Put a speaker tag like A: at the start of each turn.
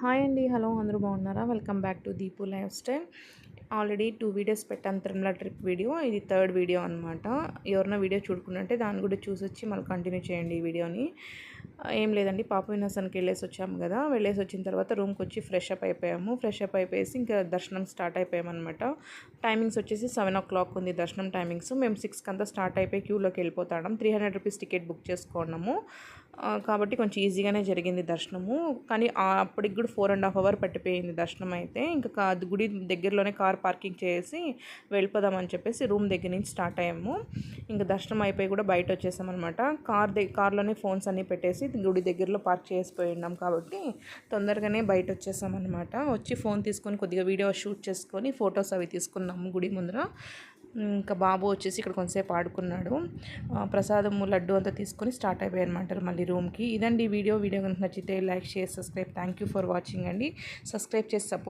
A: Hi అండి. Hello అందరూ బాగున్నారా? Welcome back to Deepu life style. Already 2 videos పెట్టాను తిరుమల ట్రిప్ వీడియో. ఇది థర్డ్ వీడియో అనమాట. ఎవరైనా వీడియో చూడకుంటే దాన్ని కూడా చూసొచ్చి మళ్ళీ కంటిన్యూ చేయండి ఈ వీడియోని. ఏం లేదండి, పాప వినాశనానికి వెళ్ళేసి వచ్చాము కదా. వెళ్ళేసి వచ్చిన తర్వాత రూమ్కి వచ్చి ఫ్రెష్ అప్ అయిపోయాము. ఫ్రెష్ అప్ అయిపోయేసి ఇంకా దర్శనం స్టార్ట్ అయిపోయామన్నమాట. టైమింగ్స్ వచ్చేసి 7 o'clock ఉంది దర్శనం టైమింగ్స్. మేము 6కి అంతా స్టార్ట్ అయిపోయి క్యూలోకి వెళ్ళిపోతాం. 300 రూపీస్ టికెట్ బుక్ చేసుకున్నాము కాబట్టి కొంచెం ఈజీగానే జరిగింది దర్శనము. కానీ అప్పటికి కూడా 4.5 hours పట్టిపోయింది దర్శనం అయితే. ఇంకా గుడి దగ్గరలోనే కార్ పార్కింగ్ చేసి వెళ్ళిపోదామని చెప్పేసి రూమ్ దగ్గర నుంచి స్టార్ట్ అయ్యాము. ఇంకా దర్శనం అయిపోయి కూడా బయట వచ్చేసామన్నమాట. కార్లోనే ఫోన్స్ అన్నీ పెట్టేసి గుడి దగ్గరలో పార్క్ చేసిపోయి ఉన్నాం కాబట్టి తొందరగానే బయట వచ్చేసామన్నమాట. వచ్చి ఫోన్ తీసుకొని కొద్దిగా వీడియో షూట్ చేసుకొని ఫొటోస్ అవి తీసుకున్నాము గుడి ముందర. ఇంకా బాబు వచ్చేసి ఇక్కడ కొంతసేపు ఆడుకున్నాడు. ప్రసాదము లడ్డు అంతా తీసుకొని స్టార్ట్ అయిపోయాయి అనమాట మళ్ళీ రూమ్కి. ఇదండి వీడియో కనుక నచ్చితే like, share, subscribe. Thank you for watching అండి. సబ్స్క్రైబ్ చేసి సపోర్ట్